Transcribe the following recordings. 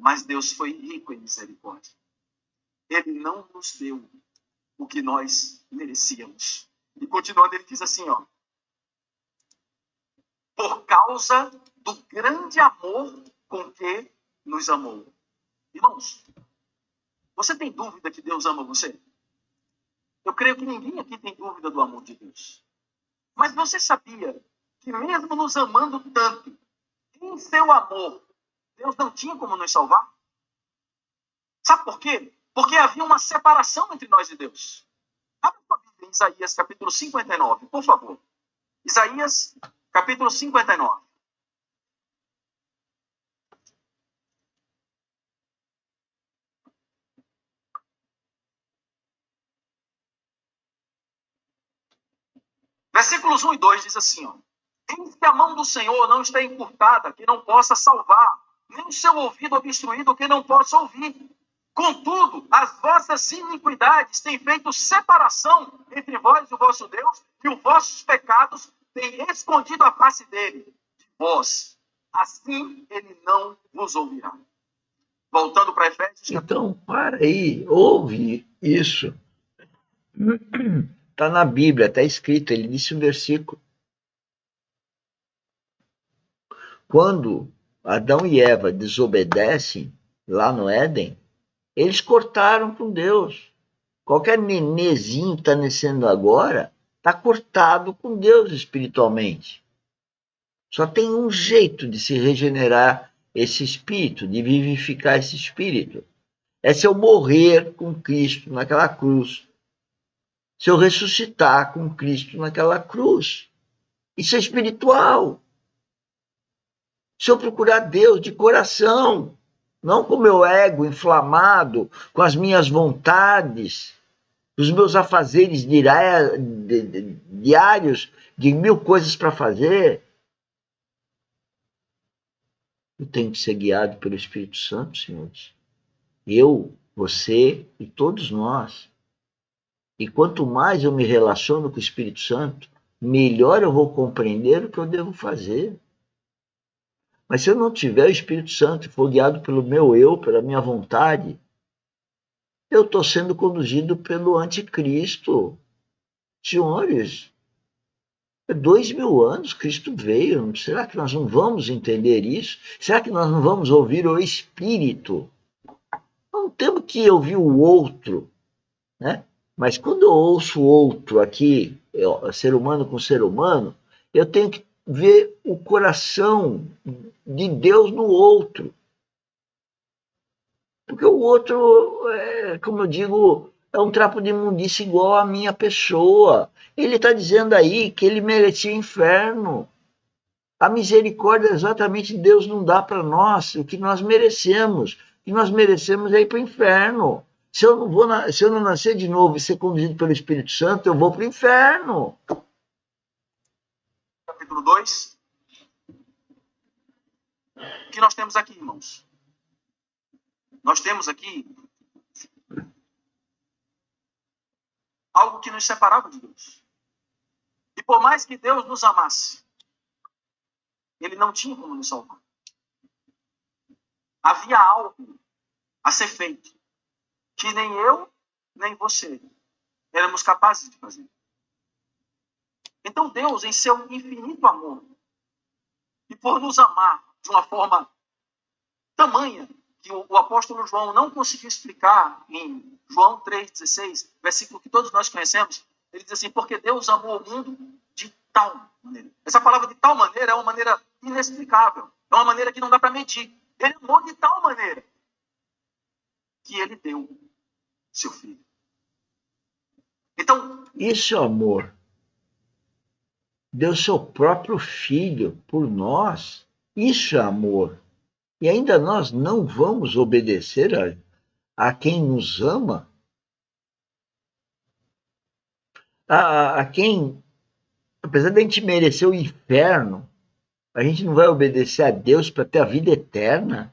Mas Deus foi rico em misericórdia. Ele não nos deu o que nós merecíamos. E continuando, ele diz assim, ó: por causa do grande amor com que nos amou. Irmãos, você tem dúvida que Deus ama você? Eu creio que ninguém aqui tem dúvida do amor de Deus. Mas você sabia que mesmo nos amando tanto, em seu amor, Deus não tinha como nos salvar? Sabe por quê? Porque havia uma separação entre nós e Deus. Abra sua Bíblia em Isaías capítulo 59, por favor. Isaías capítulo 59. Versículos 1 e 2 diz assim, ó: eis que a mão do Senhor não está encurtada, que não possa salvar, nem o seu ouvido obstruído, que não possa ouvir. Contudo, as vossas iniquidades têm feito separação entre vós e o vosso Deus, e os vossos pecados têm escondido a face dele, de vós. Assim ele não vos ouvirá. Voltando para Efésios. Então, para aí, ouve isso. Está na Bíblia, está escrito, ele disse um versículo. Quando Adão e Eva desobedecem lá no Éden, eles cortaram com Deus. Qualquer nenezinho que está nascendo agora está cortado com Deus espiritualmente. Só tem um jeito de se regenerar esse espírito, de vivificar esse espírito. É se eu morrer com Cristo naquela cruz. Se eu ressuscitar com Cristo naquela cruz. Isso é espiritual. Se eu procurar Deus de coração, não com o meu ego inflamado, com as minhas vontades, os meus afazeres diários de 1000 coisas para fazer. Eu tenho que ser guiado pelo Espírito Santo, senhores. Eu, você e todos nós. E quanto mais eu me relaciono com o Espírito Santo, melhor eu vou compreender o que eu devo fazer. Mas se eu não tiver o Espírito Santo e for guiado pelo meu eu, pela minha vontade, eu estou sendo conduzido pelo anticristo. Senhores, 2000 anos Cristo veio. Será que nós não vamos entender isso? Será que nós não vamos ouvir o Espírito? Não temos que ouvir o outro, né? Mas quando eu ouço o outro aqui, ser humano com ser humano, eu tenho que ver o coração de Deus no outro. Porque o outro, como eu digo, é um trapo de imundícia igual a minha pessoa. Ele está dizendo aí que ele merecia inferno. A misericórdia exatamente Deus não dá para nós o que nós merecemos. O que nós merecemos é ir para o inferno. Se eu não nascer de novo e ser conduzido pelo Espírito Santo, eu vou para o inferno. Capítulo 2. O que nós temos aqui, irmãos? Nós temos aqui algo que nos separava de Deus. E por mais que Deus nos amasse, ele não tinha como nos salvar. Havia algo a ser feito que nem eu, nem você éramos capazes de fazer. Então Deus, em seu infinito amor, e por nos amar de uma forma tamanha, que o apóstolo João não conseguiu explicar em João 3,16, versículo que todos nós conhecemos, ele diz assim: porque Deus amou o mundo de tal maneira. Essa palavra de tal maneira é uma maneira inexplicável, é uma maneira que não dá para medir. Ele amou de tal maneira que ele deu seu filho. Então, isso é amor. Deu seu próprio filho por nós. Isso é amor. E ainda nós não vamos obedecer a quem nos ama, a quem, apesar de a gente merecer o inferno, a gente não vai obedecer a Deus para ter a vida eterna?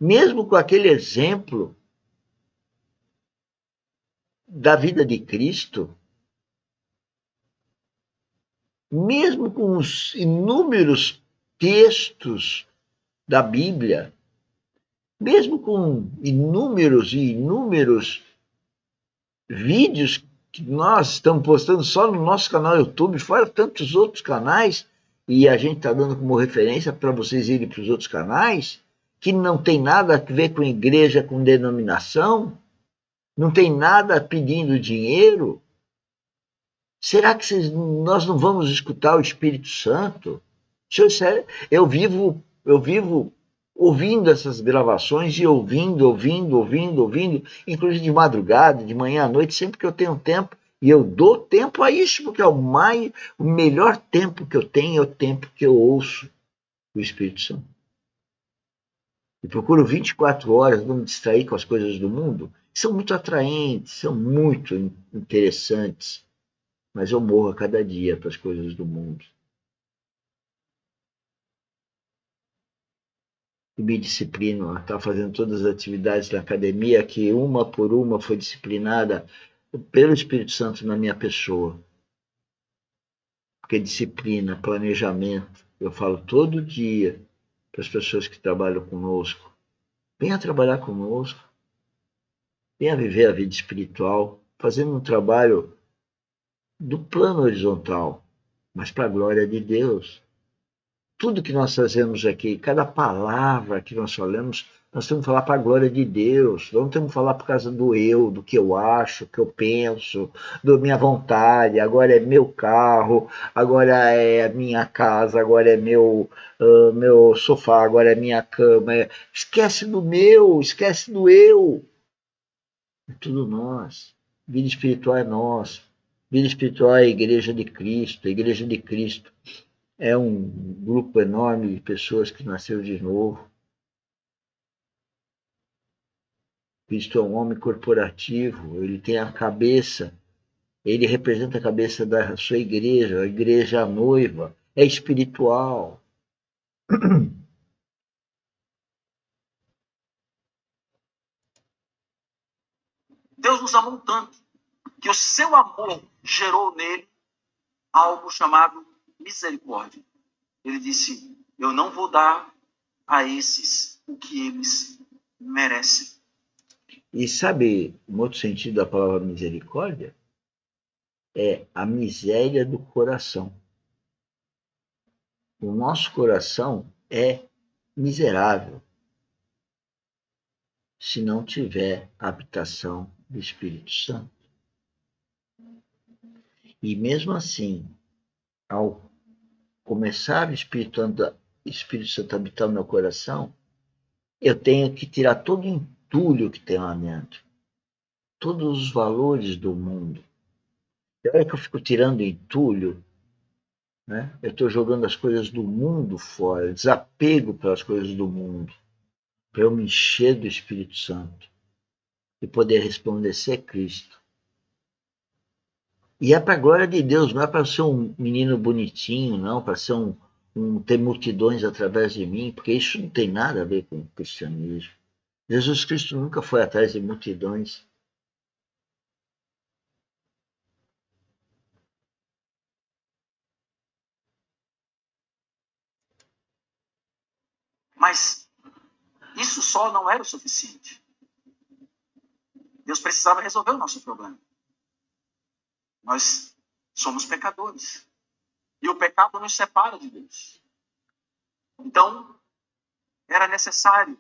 Mesmo com aquele exemplo da vida de Cristo, mesmo com os inúmeros textos da Bíblia mesmo com inúmeros e inúmeros vídeos que nós estamos postando só no nosso canal YouTube, fora tantos outros canais, e a gente está dando como referência para vocês irem para os outros canais, que não tem nada a ver com igreja, com denominação, não tem nada pedindo dinheiro. Será que nós não vamos escutar o Espírito Santo? Eu vivo ouvindo essas gravações e ouvindo, inclusive de madrugada, de manhã à noite, sempre que eu tenho tempo. E eu dou tempo a isso, porque é o melhor tempo que eu tenho é o tempo que eu ouço o Espírito Santo. E procuro 24 horas não me distrair com as coisas do mundo. São muito atraentes, são muito interessantes, mas eu morro a cada dia para as coisas do mundo. E me disciplino a estar fazendo todas as atividades da academia, que uma por uma foi disciplinada pelo Espírito Santo na minha pessoa. Porque disciplina, planejamento, eu falo todo dia para as pessoas que trabalham conosco, venha trabalhar conosco, venha viver a vida espiritual, fazendo um trabalho do plano horizontal, mas para a glória de Deus. Tudo que nós fazemos aqui, cada palavra que nós falamos, nós temos que falar para a glória de Deus. Não temos que falar por causa do eu, do que eu acho, do que eu penso, da minha vontade. Agora é meu carro, agora é a minha casa, agora é meu sofá, agora é minha cama. Esquece do meu, esquece do eu. É tudo nós. Vida espiritual é nós. Vida espiritual é a igreja de Cristo. A igreja de Cristo é um grupo enorme de pessoas que nasceu de novo. Cristo é um homem corporativo, ele tem a cabeça, ele representa a cabeça da sua igreja, a igreja noiva, é espiritual. Deus nos amou tanto que o seu amor gerou nele algo chamado misericórdia. Ele disse: eu não vou dar a esses o que eles merecem. E sabe um outro sentido da palavra misericórdia? É a miséria do coração. O nosso coração é miserável se não tiver a habitação do Espírito Santo. E mesmo assim, ao começar o Espírito Santo a habitar no meu coração, eu tenho que tirar todo o entulho que tem lá dentro, todos os valores do mundo. E a hora que eu fico tirando entulho, né, eu estou jogando as coisas do mundo fora, desapego pelas coisas do mundo, para eu me encher do Espírito Santo e poder resplandecer Cristo. E é para a glória de Deus, não é para ser um menino bonitinho, não, para ser ter multidões através de mim, porque isso não tem nada a ver com o cristianismo. Jesus Cristo nunca foi atrás de multidões. Mas isso só não era o suficiente. Deus precisava resolver o nosso problema. Nós somos pecadores. E o pecado nos separa de Deus. Então, era necessário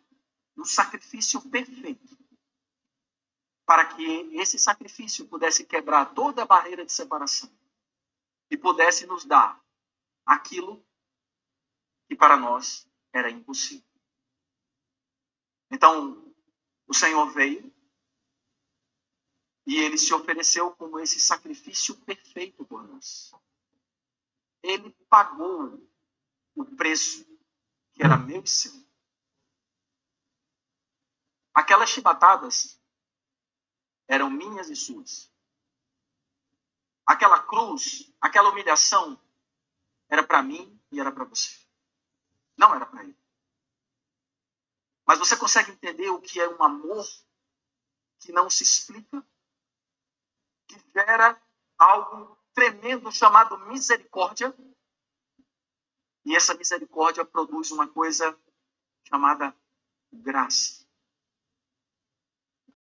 um sacrifício perfeito para que esse sacrifício pudesse quebrar toda a barreira de separação e pudesse nos dar aquilo que para nós era impossível. Então, o Senhor veio e ele se ofereceu como esse sacrifício perfeito por nós. Ele pagou o preço que era meu e seu. Aquelas chibatadas eram minhas e suas. Aquela cruz, aquela humilhação era para mim e era para você. Não era para ele. Mas você consegue entender o que é um amor que não se explica? Que gera algo tremendo chamado misericórdia. E essa misericórdia produz uma coisa chamada graça.